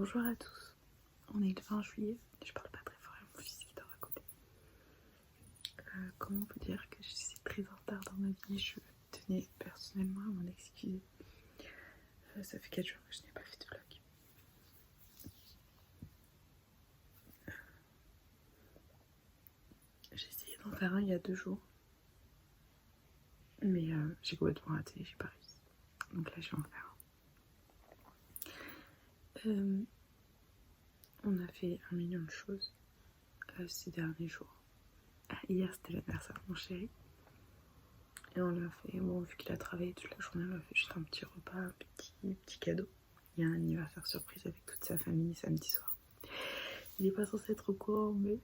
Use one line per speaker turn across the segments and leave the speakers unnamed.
Bonjour à tous, on est le 20 juillet, je parle pas très fort à mon fils qui dort à côté. Comment vous dire que je suis très en retard dans ma vie, je tenais personnellement à m'en excuser. Ça fait 4 jours que je n'ai pas fait de vlog. J'ai essayé d'en faire un il y a 2 jours, mais j'ai complètement raté, j'ai pas réussi. Donc là je vais en faire un. On a fait 1 million de choses ces derniers jours. Hier c'était l'anniversaire de mon chéri. Et on l'a fait, bon, vu qu'il a travaillé toute la journée, on l'a fait juste un petit repas, un petit cadeau. Il y a un anniversaire surprise avec toute sa famille samedi soir. Il est pas censé être au courant, mais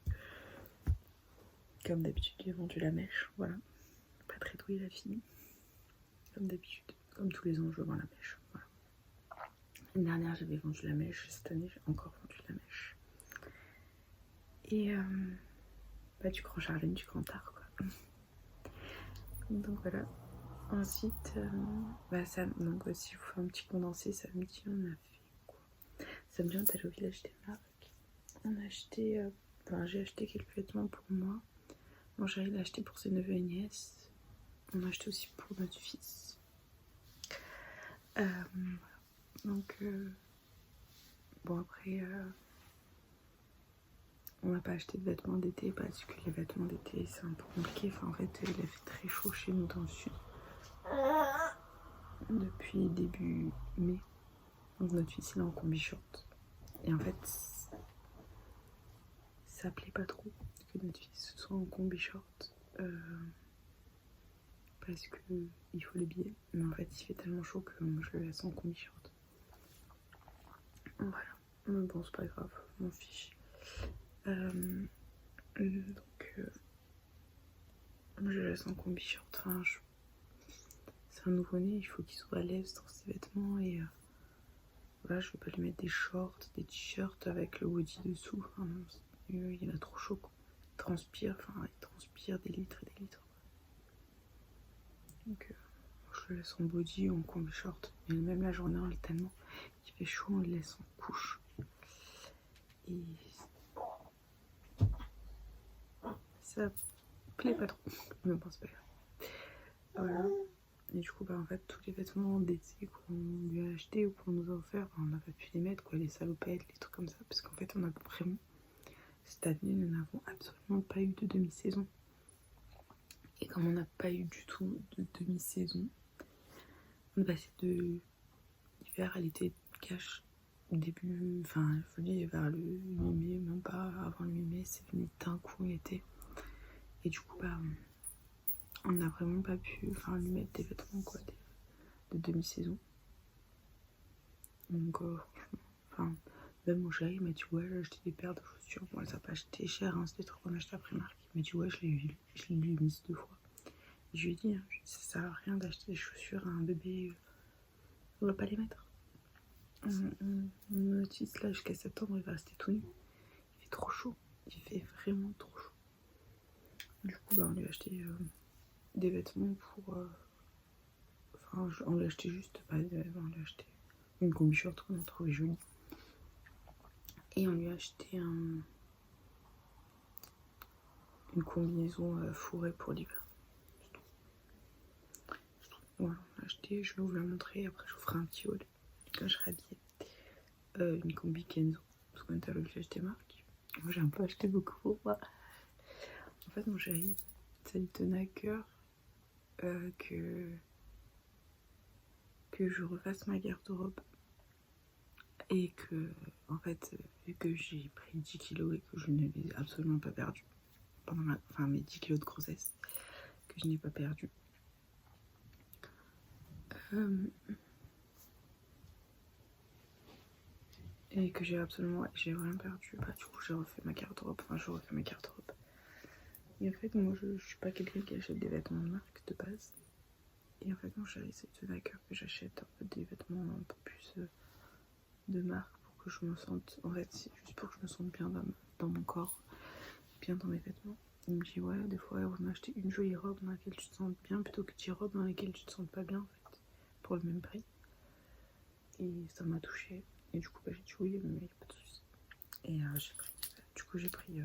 comme d'habitude, il a vendu la mèche, voilà. Pas très doué la fille, comme d'habitude. Comme tous les ans, je vends la mèche, voilà. L'année dernière, j'avais vendu la mèche, cette année, j'ai encore vendu la mèche. Et du grand Charlène, du grand art, quoi. Donc voilà. Ensuite, donc si je vous fais un petit condensé, samedi, on a fait quoi? Samedi, on est allé au village des marques. On a acheté, j'ai acheté quelques vêtements pour moi. Mon chéri l'a acheté pour ses neveux et nièces. On a acheté aussi pour notre fils. Voilà. Donc, bon après, on n'a pas acheté de vêtements d'été parce que les vêtements d'été c'est un peu compliqué. Enfin, en fait, il a fait très chaud chez nous dans le sud. Depuis début mai. Donc notre fils il est en combi short. Et en fait, ça plaît pas trop que notre fils soit en combi short. Parce que il faut les billets. Mais en fait, il fait tellement chaud que moi je le laisse en combi short. Voilà. Mais bon, c'est pas grave, m'en fiche. Donc, je le laisse en combi short. Enfin, c'est un nouveau-né, il faut qu'il soit à l'aise dans ses vêtements et voilà, je vais pas lui mettre des shorts, des t-shirts avec le hoodie dessous. Enfin, non, il a trop chaud, quoi. Il transpire des litres et des litres. Donc, je le laisse en body ou en combi short. Mais même la journée, tellement il fait chaud, on le laisse en couche. Et ça plaît pas trop, mais bon, c'est pas grave. Voilà. Et du coup, en fait, tous les vêtements d'été qu'on lui a achetés ou qu'on nous a offerts, on n'a pas pu les mettre, quoi, les salopettes, les trucs comme ça, parce qu'en fait, on a vraiment, cette année, nous n'avons absolument pas eu de demi-saison. Et comme on n'a pas eu du tout de demi-saison, on est passé de l'hiver à l'été cash, début, je dis vers le 8 mai, même pas avant le 8 mai, c'est venu d'un coup l'été. Et du coup, on n'a vraiment pas pu lui mettre des vêtements, quoi, de demi-saison. Donc, franchement, même mon chéri m'a dit, ouais, j'ai acheté des paires de chaussures. Bon, elle les a pas acheté cher, hein, c'était trop qu'on a acheté à Primark. Il m'a dit, ouais, je l'ai mise 2 fois. Et je lui ai dit, ça sert à rien d'acheter des chaussures à un bébé, on va pas les mettre. Notre fils, là, jusqu'à septembre, il va rester tout nu. Il fait trop chaud, il fait vraiment trop chaud. Du coup, on lui a acheté des vêtements pour. On lui a acheté juste, on lui a acheté une combi short qu'on a trouvé jolie. Et on lui a acheté une combinaison fourrée pour l'hiver. Voilà, on l'a acheté, je vais vous la montrer, après je vous ferai un petit haul quand je serai habillée. Une combi Kenzo, parce qu'on est à le village des marques. Moi j'ai un peu acheté beaucoup pour moi. En fait mon chéri, ça lui tenait à cœur que je refasse ma garde-robe. Et que, en fait, vu que j'ai pris 10 kilos et que je ne les ai absolument pas perdus pendant mes 10 kilos de grossesse, que je n'ai pas perdu. Et que j'ai rien perdu. Du coup, j'ai refait ma garde-robe. Et en fait, moi, je suis pas quelqu'un qui achète des vêtements de marque de base. Et en fait, mon chéri, c'est de cœur que j'achète des vêtements un peu plus de marque pour que je me sente. En fait, c'est juste pour que je me sente bien dans mon corps, bien dans mes vêtements. Il me dit, ouais, des fois, on a acheté une jolie robe dans laquelle tu te sens bien plutôt que 10 robes dans lesquelles tu te sens pas bien, en fait, pour le même prix. Et ça m'a touchée. Et du coup, bah, j'ai dit oui, mais il n'y a pas de souci. Et j'ai pris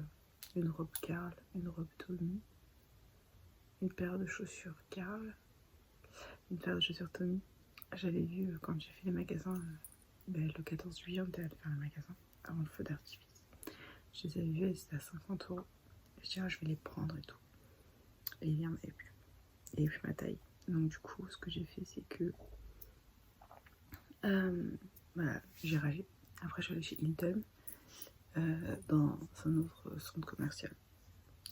une robe Karl, une robe Tommy, une paire de chaussures Karl, une paire de chaussures Tommy. J'avais vu quand j'ai fait les magasins, le 14 juillet, on était allé faire le magasin avant le feu d'artifice. Je les avais vus et c'était à 50 €. Je dis, je vais les prendre et tout. Et il y en avait plus. Il n'y avait plus ma taille. Donc, du coup, ce que j'ai fait, c'est que voilà, j'ai râlé. Après, je suis allée chez Hilton dans un autre centre commercial.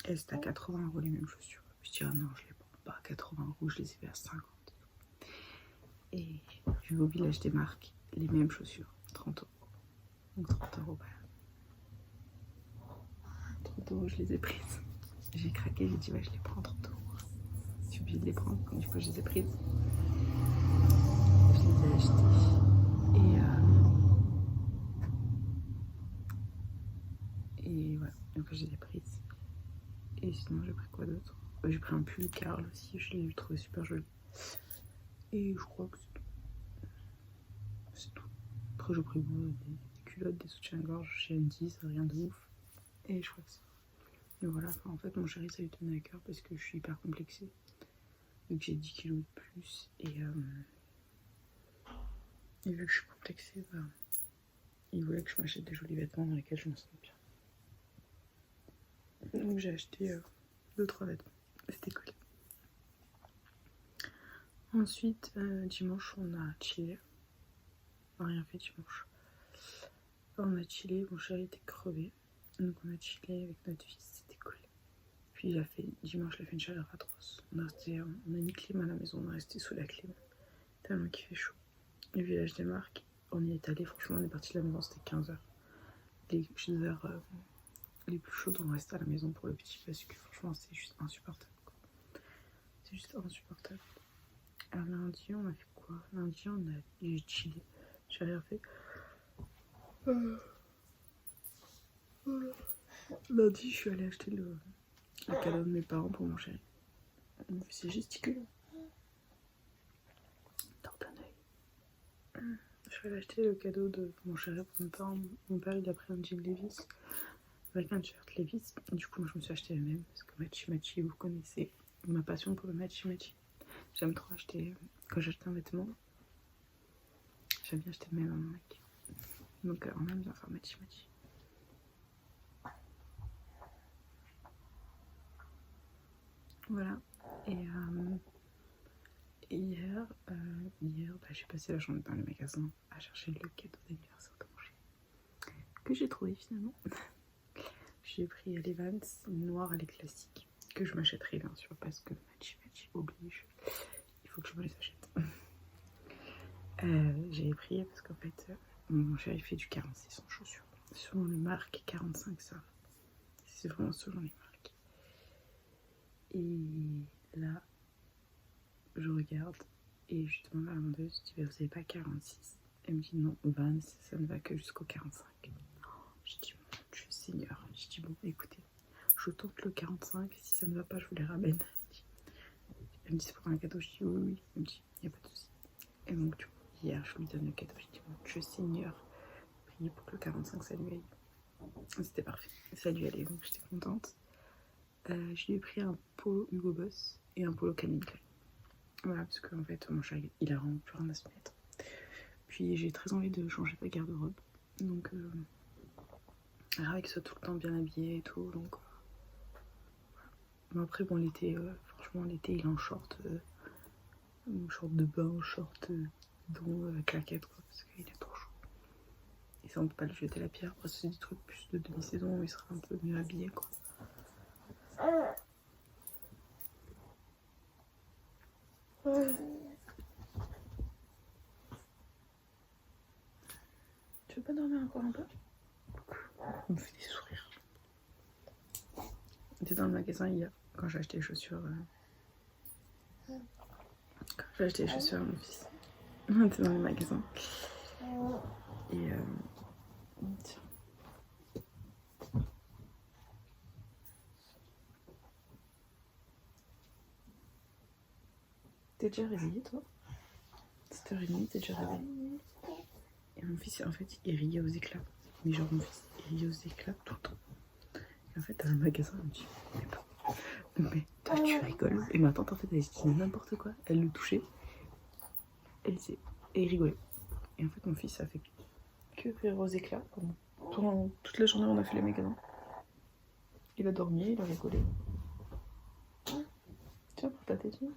Et c'était à 80 € les mêmes chaussures. Je dis, non, je les prends pas à 80 €, je les ai fait à 50. Et je vais au village des marques, les mêmes chaussures, 30 €. Donc 30 €, 30 €, je les ai prises. J'ai craqué, j'ai dit, je les prends 30 €. J'ai oublié de les prendre, donc du coup, je les ai prises. Je les ai achetées. Et voilà, donc je les ai prises. Et sinon, j'ai pris quoi d'autre? J'ai pris un pull Karl aussi, je l'ai trouvé super joli. Et je crois que c'est tout. Après, j'ai pris des culottes, des soutiens-gorge chez Andy, c'est rien de ouf. Et je crois que c'est ça. Et voilà, en fait, mon chéri, ça lui tenait à cœur parce que je suis hyper complexée. Vu que j'ai 10 kilos de plus. Et vu que je suis complexée, il voulait que je m'achète des jolis vêtements dans lesquels je me sens bien. Donc j'ai acheté 2-3 vêtements. C'était cool. Ensuite, dimanche, on a chillé. On n'a rien fait dimanche. On a chillé, mon chéri était crevé. Donc on a chillé avec notre fils, c'était cool. Puis dimanche, il a fait une chaleur atroce. On a mis clim à la maison, on est resté sous la clim. Tellement qu'il fait chaud. Le village des marques, on y est allé, franchement, on est parti de la maison, c'était 15h. Les heures les plus chaudes, on reste à la maison pour le petit parce que franchement, c'est juste insupportable. C'est juste insupportable. Alors lundi, on a fait quoi? Lundi, j'ai chillé. J'ai rien fait. Lundi, je suis allée acheter le cadeau de mes parents pour mon chéri. C'est gesticule. Torte un œil. Je suis allée acheter le cadeau de mon chéri pour mes parents. Mon père, il a pris un jean Levi's avec un t-shirt Levi's. Du coup, moi, je me suis acheté le même parce que Matchy Matchy, vous connaissez ma passion pour le Matchy Matchy. J'aime trop acheter. Quand j'achète un vêtement, j'aime bien acheter le même à mon mec. Donc, on aime bien faire Matchy Matchy. Voilà. Et hier, j'ai passé la journée dans le magasin à chercher le cadeau d'anniversaire de mon chéri que j'ai trouvé finalement. J'ai pris les Vans noirs les classiques que je m'achèterai bien sûr parce que Matchy Matchy oblige. Il faut que je me les achète. J'ai pris parce qu'en fait mon chéri fait du 46 en chaussures. Selon les marques, 45 ça. C'est vraiment selon les marques. Et là, je regarde et je demande à la vendeuse, je dis vous avez pas 46? Elle me dit non, 20, ça ne va que jusqu'au 45. Je dis mon Dieu Seigneur. Je dis bon écoutez, je tente le 45, si ça ne va pas je vous les ramène. Elle me dit c'est pour un cadeau, je dis oui. Elle me dit il n'y a pas de souci. Et donc du coup hier je lui donne le cadeau, je dis mon Dieu Seigneur, priez pour que le 45 ça lui aille. C'était parfait, ça lui allait donc j'étais contente. Je lui ai pris un polo Hugo Boss et un polo Calvin Klein. Voilà, parce qu'en fait, mon chat, il a vraiment plus rien à se mettre. Puis j'ai très envie de changer de garde-robe. Donc, avec qu'il soit tout le temps bien habillé et tout. Donc, voilà. Mais après, bon, l'été, franchement, l'été, il est en short. Short de bain, short dont claquette, quoi. Parce qu'il est trop chaud. Et ça, on peut pas lui jeter la pierre. Après, c'est des trucs plus de demi-saison où il sera un peu mieux habillé, quoi. Tu veux pas dormir encore un peu? On me fait des sourires. J'étais dans le magasin hier quand j'ai acheté les chaussures. Quand j'ai acheté les chaussures à mon fils. On était dans le magasin. Et tiens. T'es déjà réveillée toi? 7h30, t'es déjà réveillée? Et mon fils, en fait, il riait aux éclats. Mais genre, mon fils, il riait aux éclats tout le temps. Et en fait, dans le magasin, elle me dit, mais toi, tu rigoles. Et ma tante, en fait, elle disait n'importe quoi. Elle le touchait. Et il rigolait. Et en fait, mon fils a fait que rire aux éclats. Pendant toute la journée, on a fait les magasins. Il a dormi, il a rigolé. Tiens, pour ta tétine.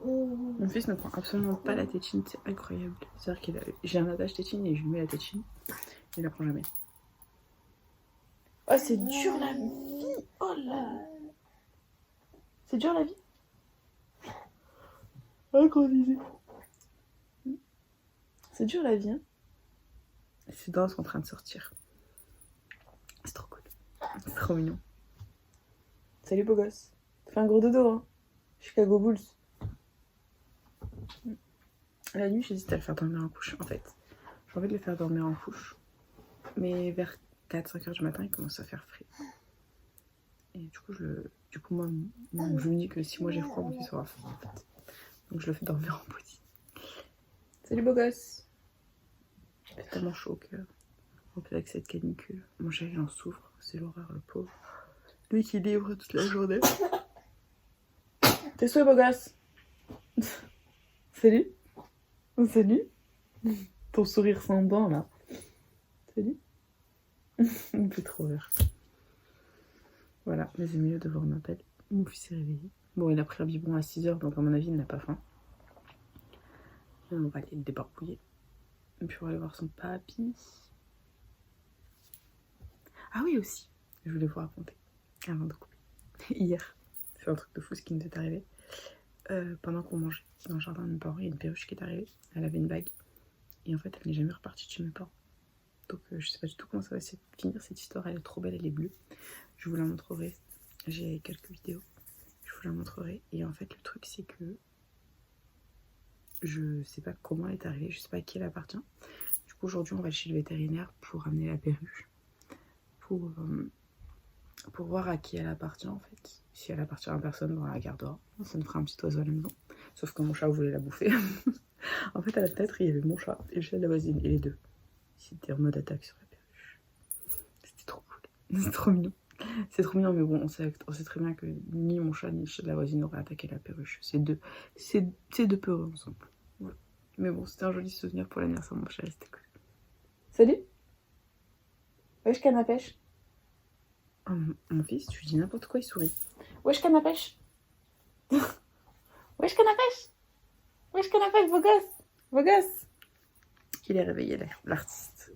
Mon fils ne prend absolument pas la tétine, c'est incroyable. C'est-à-dire qu'il j'ai un attache tétine et je lui mets la tétine. Il la prend jamais. Oh, c'est dur la vie. Oh là. C'est dur la vie. Ah, qu'on disait. C'est dur la vie, hein. Ses dents sont en train de sortir. C'est trop cool. C'est trop mignon. Salut beau gosse. Fais un gros dodo, hein. Chicago Bulls. La nuit, j'hésite à le faire dormir en couche. En fait, j'ai envie de le faire dormir en couche. Mais vers 4-5 heures du matin, il commence à faire frais. Et du coup, moi, je me dis que si moi j'ai froid, mon fils aura froid, en fait. Donc je le fais dormir en body. Salut beau gosse. Il fait tellement chaud au cœur. En plus avec cette canicule. Mon chéri il en souffre. C'est l'horreur, le pauvre. Lui qui livre toute la journée. T'es souhait beau gosse. Salut. Salut. Ton sourire sans dents là. Salut. Il me fait trop rire. Voilà, mes amis, le devoir m'appelle. Mon fils est réveillé. Bon, il a pris un biberon à 6h, donc à mon avis, il n'a pas faim. Et on va aller le débarbouiller. Et puis on va aller voir son papy. Ah oui, aussi, je voulais vous raconter, avant de couper. Hier, c'est un truc de fou ce qui nous est arrivé. Pendant qu'on mangeait dans le jardin de mes parents, il y a une perruche qui est arrivée. Elle avait une bague. Et en fait, elle n'est jamais repartie de chez mes parents. Donc je sais pas du tout comment ça va finir cette histoire. Elle est trop belle, elle est bleue. Je vous la montrerai. J'ai quelques vidéos. Je vous la montrerai. Et en fait, le truc, c'est que je sais pas comment elle est arrivée. Je sais pas à qui elle appartient. Du coup, aujourd'hui, on va chez le vétérinaire pour amener la perruche. Pour voir à qui elle appartient, en fait. Si elle appartient à personne, on la gardera. Ça nous fera un petit oiseau à la maison. Sauf que mon chat voulait la bouffer. En fait, à la fenêtre, il y avait mon chat et le chat de la voisine. Et les deux. C'était en mode attaque sur la perruche. C'était trop cool. C'est trop mignon. C'est trop mignon, mais bon, on sait très bien que ni mon chat ni le chat de la voisine n'auraient attaqué la perruche. C'est deux peureux ensemble. Voilà. Mais bon, c'était un joli souvenir pour l'anniversaire de mon chat, c'était cool. Salut. Wesh, canne à pêche. Oh, mon fils, tu dis n'importe quoi, il sourit. Wesh, canne à pêche. Wesh, canne à pêche. Wesh, canne à pêche, beau gosse. Beau gosse. Il est réveillé, l'artiste.